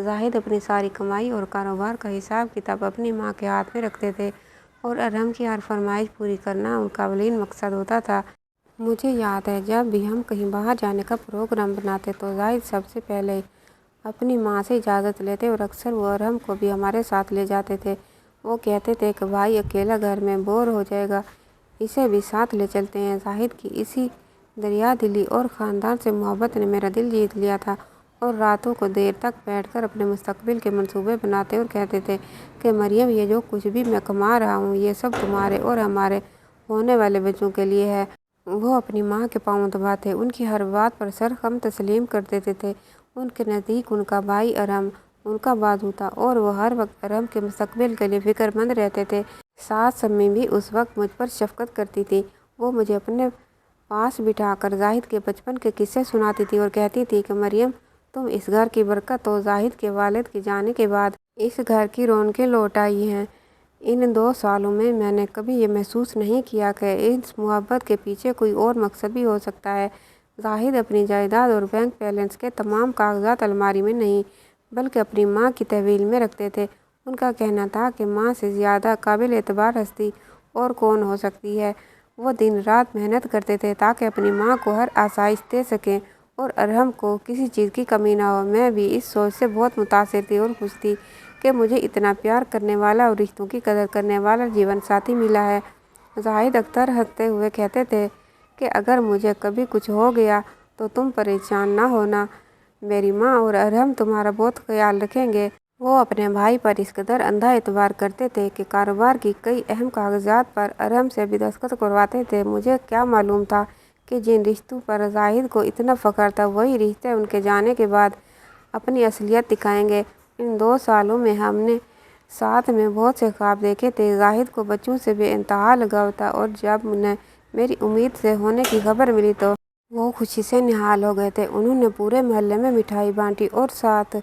زاہد اپنی ساری کمائی اور کاروبار کا حساب کتاب اپنی ماں کے ہاتھ میں رکھتے تھے اور ارحم کی ہر فرمائش پوری کرنا ان کا اولین مقصد ہوتا تھا۔ مجھے یاد ہے جب بھی ہم کہیں باہر جانے کا پروگرام بناتے تو زاہد سب سے پہلے اپنی ماں سے اجازت لیتے اور اکثر وہ ارحم کو بھی ہمارے ساتھ لے جاتے تھے۔ وہ کہتے تھے کہ بھائی اکیلا گھر میں بور ہو جائے گا، اسے بھی ساتھ لے چلتے ہیں۔ زاہد کی اسی دریا دلی اور خاندان سے محبت نے میرا دل جیت لیا تھا اور راتوں کو دیر تک بیٹھ کر اپنے مستقبل کے منصوبے بناتے اور کہتے تھے کہ مریم یہ جو کچھ بھی میں کما رہا ہوں یہ سب تمہارے اور ہمارے ہونے والے بچوں کے لیے ہے۔ وہ اپنی ماں کے پاؤں دباتے، ان کی ہر بات پر سر خم تسلیم کر دیتے تھے۔ ان کے نزدیک ان کا بھائی ارحم ان کا بازو تھا اور وہ ہر وقت ارحم کے مستقبل کے لیے فکر مند رہتے تھے۔ ساس امی بھی اس وقت مجھ پر شفقت کرتی تھی۔ وہ مجھے اپنے پاس بٹھا کر زاہد کے بچپن کے قصے سناتی تھی اور کہتی تھی کہ مریم تم اس گھر کی برکت ہو۔ زاہد کے والد کے جانے کے بعد اس گھر کی رونقیں لوٹ آئی ہیں۔ ان 2 سالوں میں میں نے کبھی یہ محسوس نہیں کیا کہ اس محبت کے پیچھے کوئی اور مقصد بھی ہو سکتا ہے۔ زاہد اپنی جائیداد اور بینک بیلنس کے تمام کاغذات الماری میں نہیں بلکہ اپنی ماں کی تحویل میں رکھتے تھے۔ ان کا کہنا تھا کہ ماں سے زیادہ قابل اعتبار ہستی اور کون ہو سکتی ہے۔ وہ دن رات محنت کرتے تھے تاکہ اپنی ماں کو ہر آسائش دے سکیں اور ارحم کو کسی چیز کی کمی نہ ہو۔ میں بھی اس سوچ سے بہت متاثر تھی اور خوش تھی کہ مجھے اتنا پیار کرنے والا اور رشتوں کی قدر کرنے والا جیون ساتھی ملا ہے۔ زاہد اکثر ہنستے ہوئے کہتے تھے کہ اگر مجھے کبھی کچھ ہو گیا تو تم پریشان نہ ہونا، میری ماں اور ارحم تمہارا بہت خیال رکھیں گے۔ وہ اپنے بھائی پر اس قدر اندھا اعتبار کرتے تھے کہ کاروبار کی کئی اہم کاغذات پر ارحم سے بھی دستخط کرواتے تھے۔ مجھے کیا معلوم تھا کہ جن رشتوں پر زاہد کو اتنا فخر تھا وہی رشتے ان کے جانے کے بعد اپنی اصلیت دکھائیں گے۔ ان 2 سالوں میں ہم نے ساتھ میں بہت سے خواب دیکھے تھے۔ زاہد کو بچوں سے بے انتہا لگاؤ تھا اور جب انہیں میری امید سے ہونے کی خبر ملی تو وہ خوشی سے نہال ہو گئے تھے۔ انہوں نے پورے محلے میں مٹھائی بانٹی اور ساتھ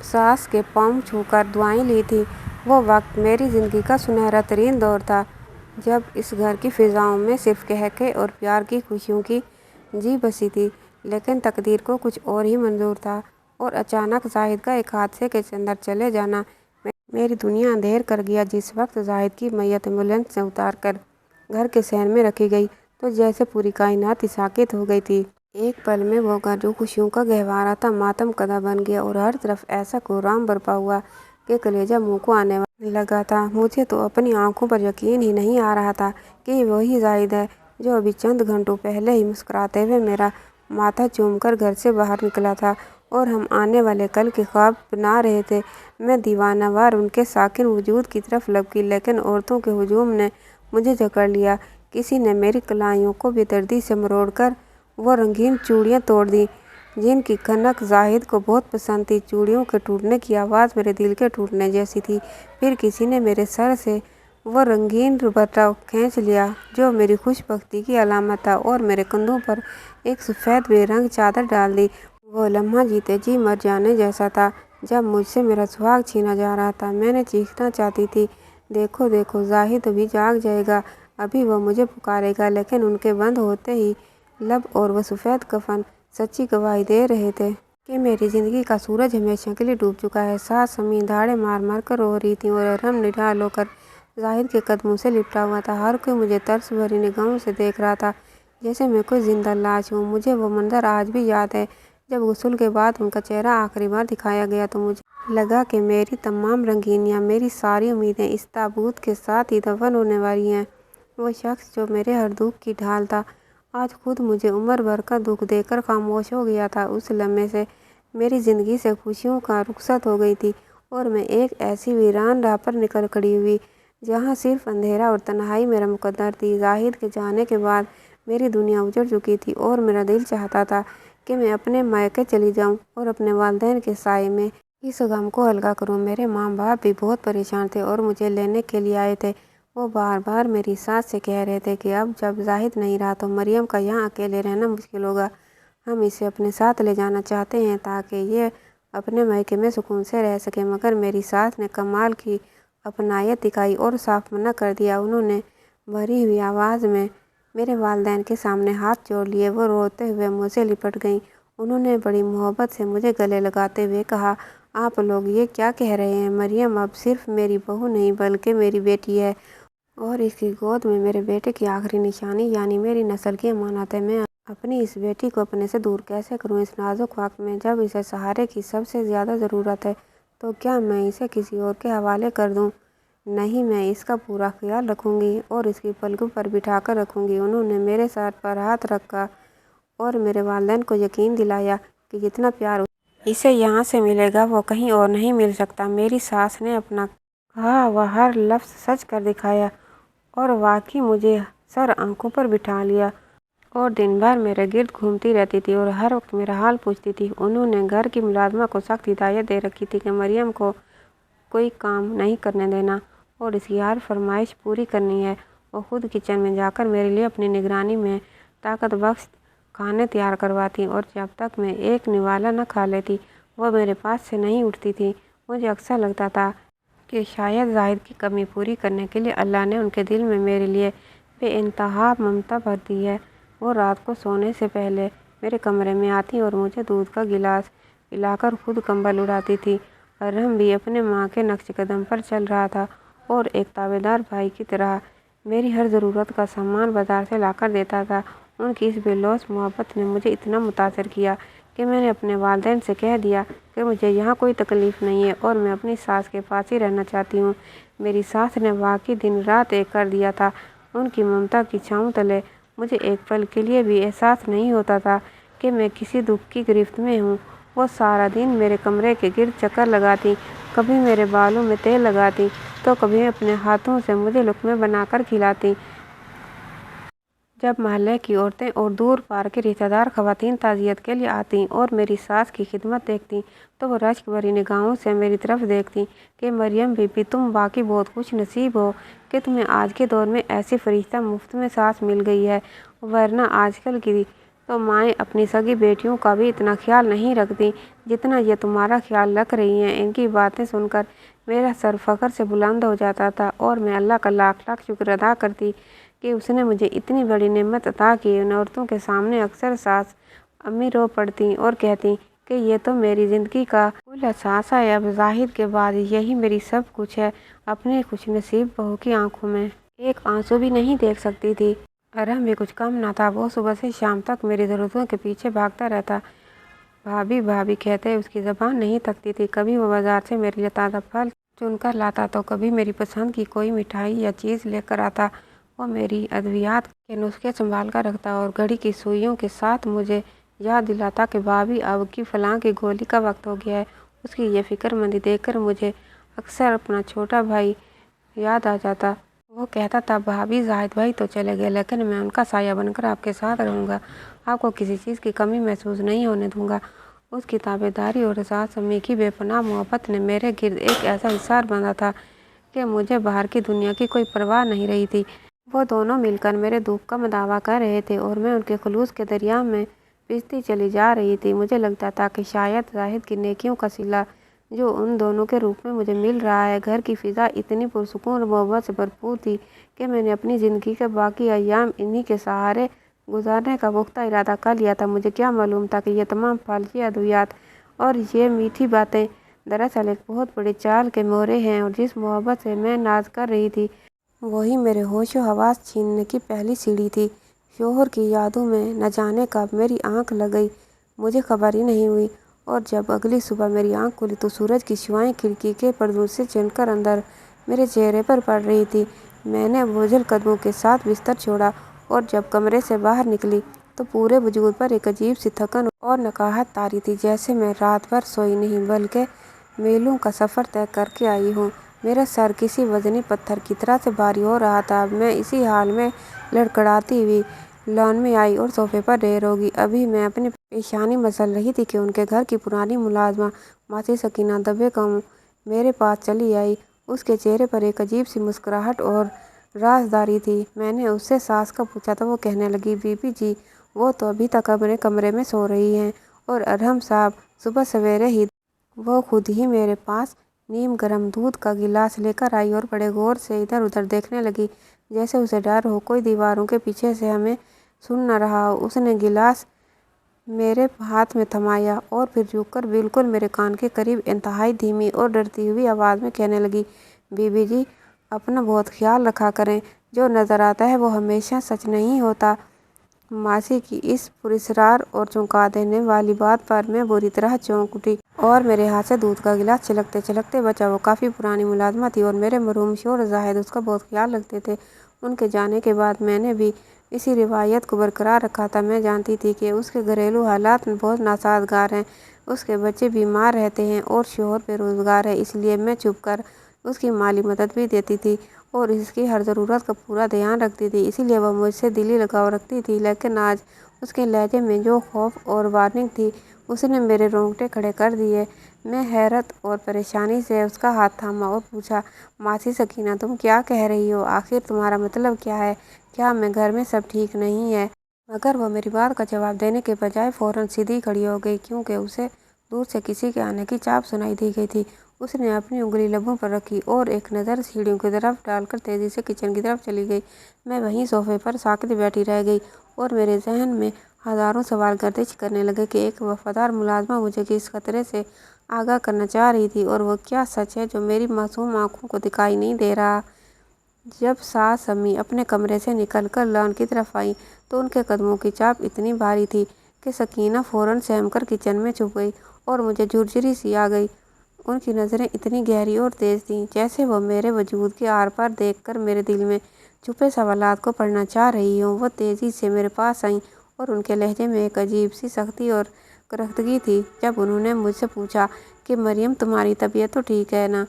ساس کے پاؤں چھو کر دعائیں لی تھیں۔ وہ وقت میری زندگی کا سنہرا ترین دور تھا جب اس گھر کی فضاؤں میں صرف قہقہے اور پیار کی خوشیوں کی جی بسی تھی۔ لیکن تقدیر کو کچھ اور ہی منظور تھا اور اچانک زاہد کا ایک حادثے کے اندر چلے جانا میری دنیا اندھیر کر گیا۔ جس وقت زاہد کی میت ایمبولینس سے اتار کر گھر کے صحن میں رکھی گئی تو جیسے پوری کائنات ہی ساکت ہو گئی تھی۔ ایک پل میں وہ گھر جو خوشیوں کا گہوارہ تھا ماتم کدہ بن گیا اور ہر طرف ایسا کوہرام برپا ہوا کہ کلیجہ منہ کو آنے لگا تھا۔ مجھے تو اپنی آنکھوں پر یقین ہی نہیں آ رہا تھا کہ یہ وہی زاہد ہے جو ابھی چند گھنٹوں پہلے ہی مسکراتے ہوئے میرا ماتھا چوم کر گھر سے باہر نکلا تھا اور ہم آنے والے کل کے خواب بنا رہے تھے۔ میں دیوانہ وار ان کے ساکن وجود کی طرف لپکی لیکن عورتوں کے ہجوم نے مجھے جکڑ لیا۔ کسی نے میری کلائیوں کو بے دردی سے مروڑ کر وہ رنگین چوڑیاں توڑ دیں جن کی کھنک زاہد کو بہت پسند تھی۔ چوڑیوں کے ٹوٹنے کی آواز میرے دل کے ٹوٹنے جیسی تھی۔ پھر کسی نے میرے سر سے وہ رنگین دوپٹہ کھینچ لیا جو میری خوش بختی کی علامت تھا اور میرے کندھوں پر ایک سفید بے رنگ چادر ڈال دی۔ وہ لمحہ جیتے جی مر جانے جیسا تھا جب مجھ سے میرا سہاگ چھینا جا رہا تھا۔ میں نے چیخنا چاہتی تھی، دیکھو دیکھو زاہد ابھی جاگ جائے گا، ابھی وہ مجھے پکارے گا، لیکن ان کے بند ہوتے ہی لب اور وہ سفید کفن سچی گواہی دے رہے تھے کہ میری زندگی کا سورج ہمیشہ کے لیے ڈوب چکا ہے۔ ساس امی دھاڑے مار مار کر رو رہی تھیں اور ارحم نڈال ہو کر زاہد کے قدموں سے لپٹا ہوا تھا۔ ہر کوئی مجھے ترس بھری نگاہوں سے دیکھ رہا تھا جیسے میں کوئی زندہ لاش ہوں۔ مجھے وہ منظر آج بھی یاد ہے جب غسل کے بعد ان کا چہرہ آخری بار دکھایا گیا تو مجھے لگا کہ میری تمام رنگینیاں، میری ساری امیدیں اس تابوت کے ساتھ ہی دفن ہونے والی ہیں۔ وہ شخص جو میرے ہر دکھ کی ڈھال تھا آج خود مجھے عمر بھر کا دکھ دے کر خاموش ہو گیا تھا۔ اس لمحے سے میری زندگی سے خوشیوں کا رخصت ہو گئی تھی اور میں ایک ایسی ویران راہ پر نکل کھڑی ہوئی جہاں صرف اندھیرا اور تنہائی میرا مقدر تھی۔ زاہد کے جانے کے بعد میری دنیا اجڑ چکی تھی اور میرا دل چاہتا تھا کہ میں اپنے مائکے چلی جاؤں اور اپنے والدین کے سائے میں اس غم کو ہلکا کروں۔ میرے ماں باپ بھی بہت پریشان تھے اور مجھے لینے کے لیے آئے تھے۔ وہ بار بار میری ساس سے کہہ رہے تھے کہ اب جب زاہد نہیں رہا تو مریم کا یہاں اکیلے رہنا مشکل ہوگا، ہم اسے اپنے ساتھ لے جانا چاہتے ہیں تاکہ یہ اپنے مائکے میں سکون سے رہ سکے۔ مگر میری ساس نے کمال کی اپنائیت دکھائی اور صاف منع کر دیا۔ انہوں نے بھری ہوئی آواز میں میرے والدین کے سامنے ہاتھ جوڑ لیے۔ وہ روتے ہوئے مجھ سے لپٹ گئیں۔ انہوں نے بڑی محبت سے مجھے گلے لگاتے ہوئے کہا، آپ لوگ یہ کیا کہہ رہے ہیں؟ مریم اب صرف میری بہو نہیں بلکہ میری بیٹی ہے، اور اس کی گود میں میرے بیٹے کی آخری نشانی یعنی میری نسل کی امانت ہے۔ میں اپنی اس بیٹی کو اپنے سے دور کیسے کروں؟ اس نازک وقت میں جب اسے سہارے کی سب سے زیادہ ضرورت ہے تو کیا میں اسے کسی اور کے حوالے کر دوں؟ نہیں، میں اس کا پورا خیال رکھوں گی اور اس کی پلکوں پر بٹھا کر رکھوں گی۔ انہوں نے میرے سر پر ہاتھ رکھا اور میرے والدین کو یقین دلایا کہ جتنا پیار اسے یہاں سے ملے گا وہ کہیں اور نہیں مل سکتا۔ میری ساس نے اپنا کہا ہوا ہر لفظ سچ کر دکھایا اور واقعی مجھے سر آنکھوں پر بٹھا لیا اور دن بھر میرے گرد گھومتی رہتی تھی اور ہر وقت میرا حال پوچھتی تھی۔ انہوں نے گھر کی ملازمہ کو سخت ہدایت دے رکھی تھی کہ مریم کو کوئی کام نہیں کرنے دینا اور اس کی ہر فرمائش پوری کرنی ہے۔ وہ خود کچن میں جا کر میرے لیے اپنی نگرانی میں طاقت بخش کھانے تیار کرواتی اور جب تک میں ایک نوالا نہ کھا لیتی وہ میرے پاس سے نہیں اٹھتی تھی۔ مجھے اکثر لگتا تھا کہ شاید زاہد کی کمی پوری کرنے کے لیے اللہ نے ان کے دل میں میرے لیے بے انتہا ممتا بھر دی ہے۔ وہ رات کو سونے سے پہلے میرے کمرے میں آتی اور مجھے دودھ کا گلاس پلا کر خود کمبل اڑاتی تھی۔ ارحم بھی اپنے ماں کے نقش قدم پر چل رہا تھا اور ایک تابعدار بھائی کی طرح میری ہر ضرورت کا سامان بازار سے لا کر دیتا تھا۔ ان کی اس بے لوث محبت نے مجھے اتنا متاثر کیا کہ میں نے اپنے والدین سے کہہ دیا کہ مجھے یہاں کوئی تکلیف نہیں ہے اور میں اپنی ساس کے پاس ہی رہنا چاہتی ہوں۔ میری ساس نے واقعی دن رات ایک کر دیا تھا۔ ان کی ممتا کی چھاؤں تلے مجھے ایک پل کے لیے بھی احساس نہیں ہوتا تھا کہ میں کسی دکھ کی گرفت میں ہوں۔ وہ سارا دن میرے کمرے کے گرد چکر لگاتی، کبھی میرے بالوں میں تیل لگاتی تو کبھی اپنے ہاتھوں سے مجھے لقمے بنا کر کھلاتی۔ جب محلے کی عورتیں اور دور پار کے رشتہ دار خواتین تعزیت کے لیے آتیں اور میری ساس کی خدمت دیکھتیں تو وہ رشک بھری نگاہوں سے میری طرف دیکھتیں کہ مریم بی بی تم واقعی بہت خوش نصیب ہو کہ تمہیں آج کے دور میں ایسی فرشتہ مفت میں ساس مل گئی ہے، ورنہ آج کل کی تو مائیں اپنی سگی بیٹیوں کا بھی اتنا خیال نہیں رکھتیں جتنا یہ تمہارا خیال رکھ رہی ہیں۔ ان کی باتیں سن کر میرا سر فخر سے بلند ہو جاتا تھا اور میں اللہ کا لاکھ لاکھ شکر ادا کرتی کہ اس نے مجھے اتنی بڑی نعمت عطا کی۔ ان عورتوں کے سامنے اکثر ساس امی رو پڑتیں اور کہتیں کہ یہ تو میری زندگی کا کل اثاثہ ہے، اب زاہد کے بعد یہی میری سب کچھ ہے۔ اپنی خوش نصیب بہو کی آنکھوں میں ایک آنسو بھی نہیں دیکھ سکتی تھی۔ ارحم بھی کچھ کم نہ تھا، وہ صبح سے شام تک میری ضرورتوں کے پیچھے بھاگتا رہتا، بھابھی بھابھی کہتے اس کی زبان نہیں تھکتی تھی۔ کبھی وہ بازار سے میرے لیے تازہ پھل چن کر لاتا تو کبھی میری پسند کی کوئی مٹھائی یا چیز لے کر آتا۔ وہ میری ادویات کے نسخے سنبھال کر رکھتا اور گھڑی کی سوئیوں کے ساتھ مجھے یاد دلاتا کہ بھابھی اب کی فلاں کی گولی کا وقت ہو گیا ہے۔ اس کی یہ فکر مندی دیکھ کر مجھے اکثر اپنا چھوٹا بھائی یاد آ جاتا۔ وہ کہتا تھا بھابھی زاہد بھائی تو چلے گئے لیکن میں ان کا سایہ بن کر آپ کے ساتھ رہوں گا، آپ کو کسی چیز کی کمی محسوس نہیں ہونے دوں گا۔ اس کی تابعداری اور ساس امی کی بے پناہ محبت نے میرے گرد ایک ایسا حصار باندھا تھا کہ مجھے باہر کی دنیا کی کوئی پرواہ نہیں رہی تھی۔ وہ دونوں مل کر میرے دکھ کا مداوع کر رہے تھے اور میں ان کے خلوص کے دریا میں بھیجتی چلی جا رہی تھی۔ مجھے لگتا تھا کہ شاید زاہد کی نیکیوں کا صلہ جو ان دونوں کے روپ میں مجھے مل رہا ہے۔ گھر کی فضا اتنی پرسکون اور محبت سے بھرپور تھی کہ میں نے اپنی زندگی کے باقی ایام انہی کے سہارے گزارنے کا پختہ ارادہ کر لیا تھا۔ مجھے کیا معلوم تھا کہ یہ تمام پھل، یہ ادویات اور یہ میٹھی باتیں دراصل ایک بہت بڑی چال کے مورے ہیں، اور جس محبت سے میں ناز کر رہی تھی وہی میرے ہوش و حواس چھیننے کی پہلی سیڑھی تھی۔ شوہر کی یادوں میں نہ جانے کب میری آنکھ لگ گئی، مجھے خبر ہی نہیں ہوئی، اور جب اگلی صبح میری آنکھ کھلی تو سورج کی شعاعیں کھڑکی کے پردوں سے چن کر اندر میرے چہرے پر پڑ رہی تھی۔ میں نے بوجھل قدموں کے ساتھ بستر چھوڑا اور جب کمرے سے باہر نکلی تو پورے وجود پر ایک عجیب سی تھکن اور نکاہت طاری تھی، جیسے میں رات بھر سوئی نہیں بلکہ میلوں کا سفر طے کر کے آئی ہوں۔ میرا سر کسی وزنی پتھر کی طرح سے بھاری ہو رہا تھا۔ اب میں اسی حال میں لڑکھڑاتی ہوئی لان میں آئی اور صوفے پر ڈھیر ہو گئی۔ ابھی میں اپنی پیشانی مسل رہی تھی کہ ان کے گھر کی پرانی ملازمہ ماسی سکینہ دبے قدم میرے پاس چلی آئی۔ اس کے چہرے پر ایک عجیب سی مسکراہٹ اور رازداری تھی۔ میں نے اس سے ساس کا پوچھا تو وہ کہنے لگی بی بی جی وہ تو ابھی تک اپنے کمرے میں سو رہی ہیں، اور ارحم صاحب صبح سویرے ہی وہ خود ہی میرے پاس نیم گرم دودھ کا گلاس لے کر آئی اور بڑے غور سے ادھر ادھر دیکھنے لگی جیسے اسے ڈر ہو کوئی دیواروں کے پیچھے سے ہمیں سن نہ رہا ہو۔ اس نے گلاس میرے ہاتھ میں تھمایا اور پھر جھک کر بالکل میرے کان کے قریب انتہائی دھیمی اور ڈرتی ہوئی آواز میں کہنے لگی، بی بی جی اپنا بہت خیال رکھا کریں، جو نظر آتا ہے وہ ہمیشہ سچ نہیں ہوتا۔ ماسی کی اس پراسرار اور چونکا دینے والی بات پر میں بری طرح چونک اٹھی اور میرے ہاتھ سے دودھ کا گلاس چھلکتے چھلکتے بچا۔ وہ کافی پرانی ملازمہ تھی اور میرے مرحوم شوہر زاہد اس کا بہت خیال رکھتے تھے۔ ان کے جانے کے بعد میں نے بھی اسی روایت کو برقرار رکھا تھا۔ میں جانتی تھی کہ اس کے گھریلو حالات بہت ناسازگار ہیں، اس کے بچے بیمار رہتے ہیں اور شوہر بے روزگار ہے، اس لیے میں چھپ کر اس کی مالی مدد بھی دیتی تھی اور اس کی ہر ضرورت کا پورا دھیان رکھتی تھی، اسی لیے وہ مجھ سے دلی لگاؤ رکھتی تھی۔ لیکن آج اس کے لہجے میں جو خوف اور وارننگ تھی اس نے میرے رونگٹے کھڑے کر دیے۔ میں حیرت اور پریشانی سے اس کا ہاتھ تھاما اور پوچھا، ماسی سکینہ تم کیا کہہ رہی ہو؟ آخر تمہارا مطلب کیا ہے؟ کیا میں گھر میں سب ٹھیک نہیں ہے؟ مگر وہ میری بات کا جواب دینے کے بجائے فوراً سیدھی کھڑی ہو گئی، کیونکہ اسے دور سے کسی کے آنے کی چاپ سنائی دی گئی تھی۔ اس نے اپنی انگلی لبوں پر رکھی اور ایک نظر سیڑھیوں کی طرف ڈال کر تیزی سے کچن کی طرف چلی گئی۔ میں وہیں صوفے پر ساکت بیٹھی رہ گئی اور میرے ذہن میں ہزاروں سوال گردش کرنے لگے کہ ایک وفادار ملازمہ مجھے کس خطرے سے آگاہ کرنا چاہ رہی تھی اور وہ کیا سچ ہے جو میری معصوم آنکھوں کو دکھائی نہیں دے رہا۔ جب ساس امی اپنے کمرے سے نکل کر لان کی طرف آئیں تو ان کے قدموں کی چاپ اتنی بھاری تھی کہ سکینہ فوراً سہم کر کچن میں چھپ گئی اور مجھے جھرجھری سی آ گئی۔ ان کی نظریں اتنی گہری اور تیز تھیں جیسے وہ میرے وجود کے آر پار دیکھ کر میرے دل میں چھپے سوالات کو پڑھنا چاہ رہی ہوں۔ وہ تیزی سے میرے پاس آئیں اور ان کے لہجے میں ایک عجیب سی سختی اور کرختگی تھی جب انہوں نے مجھ سے پوچھا کہ مریم تمہاری طبیعت تو ٹھیک ہے نا؟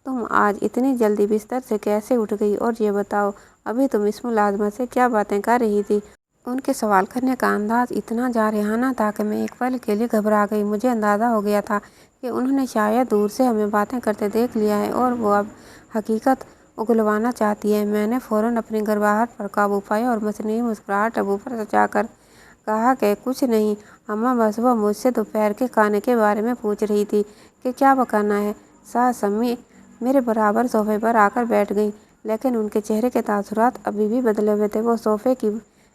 تم آج اتنی جلدی بستر سے کیسے اٹھ گئی؟ اور یہ بتاؤ ابھی تم اس ملازمہ سے کیا باتیں کر رہی تھی؟ ان کے سوال کرنے کا انداز اتنا جارحانہ تھا کہ میں ایک پل کے لیے گھبرا گئی۔ مجھے اندازہ ہو گیا تھا کہ انہوں نے شاید دور سے ہمیں باتیں کرتے دیکھ لیا ہے اور وہ اب حقیقت اگلوانا چاہتی ہے۔ میں نے فوراً اپنی گھبراہٹ پر قابو پایا اور مصنوعی مسکراہٹ لبوں پر سجا کر کہا کہ کچھ نہیں اماں، بس وہ مجھ سے دوپہر کے کھانے کے بارے میں پوچھ رہی تھی کہ کیا پکانا ہے۔ ساس امی میرے برابر صوفے پر آ کر بیٹھ گئیں، لیکن ان کے چہرے کے تاثرات ابھی بھی بدلے ہوئے تھے۔ وہ صوفے کی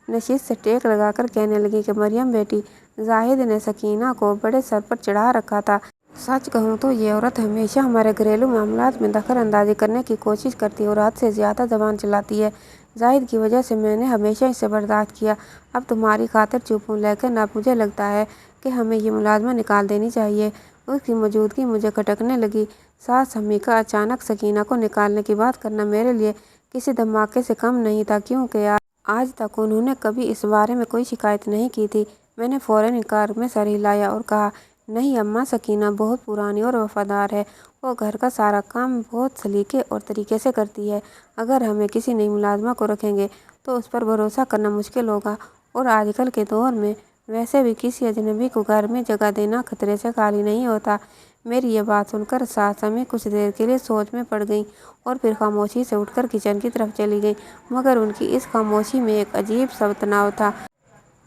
نشست سے ٹیک لگا کر کہنے لگی کہ مریم بیٹی، زاہد نے سکینہ کو بڑے سر پر چڑھا رکھا تھا۔ سچ کہوں تو یہ عورت ہمیشہ ہمارے گھریلو معاملات میں دخل اندازی کرنے کی کوشش کرتی اور حد سے زیادہ زبان چلاتی ہے۔ زاہد کی وجہ سے میں نے ہمیشہ اسے برداشت کیا، اب تمہاری خاطر چپ ہوں، لیکن اب مجھے لگتا ہے کہ ہمیں یہ ملازمہ نکال دینی چاہیے۔ اس کی موجودگی مجھے کھٹکنے لگی۔ ساس امی کا اچانک سکینہ کو نکالنے کی بات کرنا میرے لیے کسی دھماکے سے کم نہیں تھا، کیونکہ آج تک انہوں نے کبھی اس بارے میں کوئی شکایت نہیں کی تھی۔ میں نے فوراً انکار میں سر ہلایا اور کہا، نہیں اماں، سکینہ بہت پرانی اور وفادار ہے، وہ گھر کا سارا کام بہت سلیقے اور طریقے سے کرتی ہے۔ اگر ہمیں کسی نئی ملازمہ کو رکھیں گے تو اس پر بھروسہ کرنا مشکل ہوگا، اور آج کل کے دور میں ویسے بھی کسی اجنبی کو گھر میں جگہ دینا خطرے سے خالی نہیں ہوتا۔ میری یہ بات سن کر ساس امی کچھ دیر کے لیے سوچ میں پڑ گئیں اور پھر خاموشی سے اٹھ کر کچن کی طرف چلی گئیں، مگر ان کی اس خاموشی میں ایک عجیب سا تناؤ تھا۔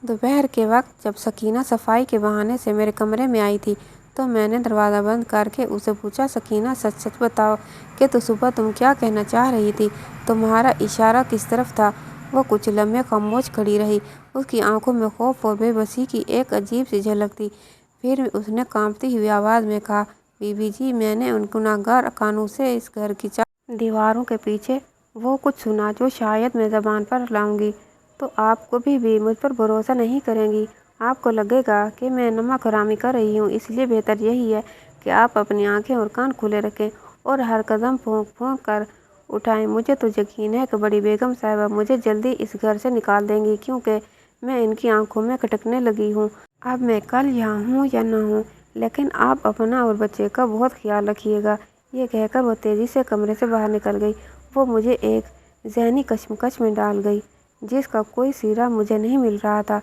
دوپہر کے وقت جب سکینہ صفائی کے بہانے سے میرے کمرے میں آئی تھی تو میں نے دروازہ بند کر کے اسے پوچھا، سکینہ سچ سچ بتاؤ کہ تو صبح تم کیا کہنا چاہ رہی تھی؟ تمہارا اشارہ کس طرف تھا؟ وہ کچھ لمحے خاموش کھڑی رہی، اس کی آنکھوں میں خوف اور بے بسی کی ایک عجیب سی جھلک تھی۔ پھر اس نے کانپتی ہوئی آواز میں کہا، بی بی جی، میں نے ان گنہگار کانوں سے اس گھر کی چار دیواروں کے پیچھے وہ کچھ سنا جو شاید میں زبان پر لاؤں گی تو آپ کبھی بھی مجھ پر بھروسہ نہیں کریں گی۔ آپ کو لگے گا کہ میں نمک حرامی کر رہی ہوں، اس لیے بہتر یہی ہے کہ آپ اپنی آنکھیں اور کان کھلے رکھیں اور ہر قدم پھونک پھونک کر اٹھائیں۔ مجھے تو یقین ہے کہ بڑی بیگم صاحبہ مجھے جلدی اس گھر سے نکال دیں گی، کیونکہ میں ان کی آنکھوں میں کھٹکنے لگی ہوں۔ اب میں کل یہاں ہوں یا نہ ہوں، لیکن آپ اپنا اور بچے کا بہت خیال رکھیے گا۔ یہ کہہ کر وہ تیزی سے کمرے سے باہر نکل گئی۔ وہ مجھے ایک ذہنی کشمکش میں ڈال گئی جس کا کوئی سرا مجھے نہیں مل رہا تھا۔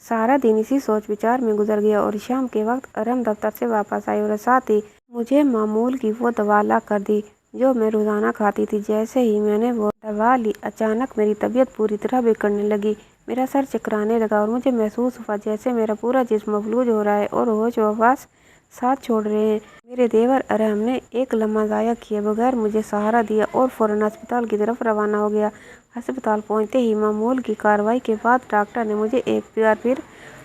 سارا دن اسی سوچ بچار میں گزر گیا اور شام کے وقت ارم دفتر سے واپس آئی اور ساتھ ہی مجھے معمول کی وہ دوا لا کر دی جو میں روزانہ کھاتی تھی۔ جیسے ہی میں نے وہ دوا لی، اچانک میری طبیعت پوری طرح بگڑنے لگی۔ میرا سر چکرانے لگا اور مجھے محسوس ہوا جیسے میرا پورا جسم مفلوج ہو رہا ہے اور ہوش و حواس ساتھ چھوڑ رہے ہیں۔ میرے دیور ارحم نے ایک لمحہ ضائع کیے بغیر مجھے سہارا دیا اور فوراً ہسپتال کی طرف روانہ ہو گیا۔ ہسپتال پہنچتے ہی معمول کی کارروائی کے بعد ڈاکٹر نے مجھے ایک بار پھر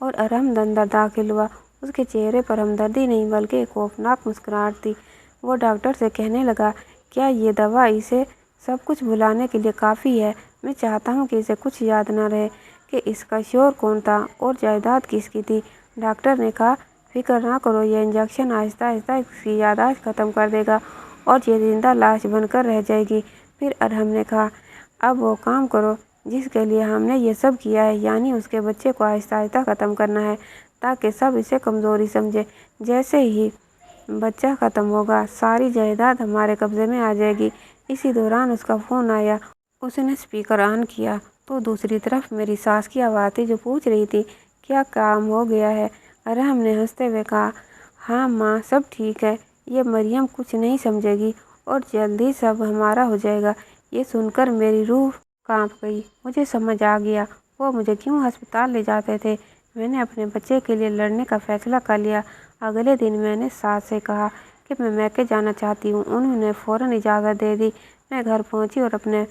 اور ارحم اندر داخل ہوا۔ اس کے چہرے پر ہمدردی نہیں بلکہ ایک خوفناک مسکراہٹ تھی۔ وہ ڈاکٹر سے کہنے لگا، کیا یہ دوا اسے سب کچھ بھلانے کے لیے کافی ہے؟ میں چاہتا ہوں کہ اسے کچھ یاد نہ رہے کہ اس کا شوہر کون تھا اور جائیداد کس کی تھی۔ ڈاکٹر نے کہا، فکر نہ کرو، یہ انجیکشن آہستہ آہستہ اس کی یادداشت ختم کر دے گا اور یہ زندہ لاش بن کر رہ جائے گی۔ پھر ارحم نے کہا، اب وہ کام کرو جس کے لیے ہم نے یہ سب کیا ہے، یعنی اس کے بچے کو آہستہ آہستہ ختم کرنا ہے تاکہ سب اسے کمزوری سمجھے۔ جیسے ہی بچہ ختم ہوگا ساری جائیداد ہمارے قبضے میں آ جائے گی۔ اسی دوران اس کا فون آیا۔ اس نے اسپیکر آن کیا تو دوسری طرف میری ساس کی آواز تھی جو پوچھ رہی تھی، کیا کام ہو گیا ہے؟ ارحم نے ہنستے ہوئے کہا، ہاں ماں، سب ٹھیک ہے، یہ مریم کچھ نہیں سمجھے گی اور جلد ہی سب ہمارا ہو جائے گا۔ یہ سن کر میری روح کانپ گئی۔ مجھے سمجھ آ گیا وہ مجھے کیوں ہسپتال لے جاتے تھے۔ میں نے اپنے بچے کے لیے لڑنے کا فیصلہ کر لیا۔ اگلے دن میں نے ساس سے کہا کہ میں میکے جانا چاہتی ہوں۔ انہوں نے فوراً اجازت دے دی۔ میں گھر پہنچی اور اپنے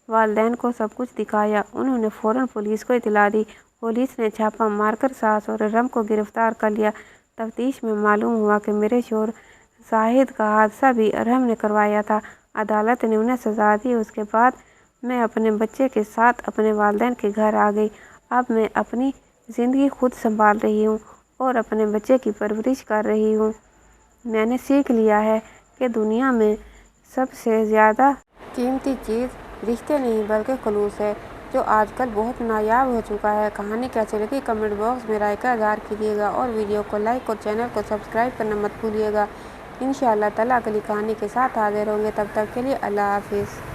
والدین کو سب کچھ دکھایا۔ انہوں نے فوراً پولیس کو اطلاع دی۔ پولیس نے چھاپہ مار کر ساس اور ارحم کو گرفتار کر لیا۔ تفتیش میں معلوم ہوا کہ میرے شوہر شاہد کا حادثہ بھی ارحم نے کروایا تھا۔ عدالت نے انہیں سزا دی۔ اس کے بعد میں اپنے بچے کے ساتھ اپنے والدین کے گھر آ گئی۔ اب میں اپنی زندگی خود سنبھال رہی ہوں اور اپنے بچے کی پرورش کر رہی ہوں۔ میں نے سیکھ لیا ہے کہ دنیا میں سب سے زیادہ قیمتی چیز رشتے نہیں بلکہ خلوص ہے، جو آج کل بہت نایاب ہو چکا ہے۔ کہانی کیسی لگی کمنٹ باکس میں رائے کا اظہار کیجیے گا اور ویڈیو کو لائک اور چینل کو سبسکرائب کرنا مت بھولیے گا۔ انشاءاللہ تعالیٰ اگلی کہانی کے ساتھ حاضر ہوں گے۔ تب تک کے لیے اللہ حافظ۔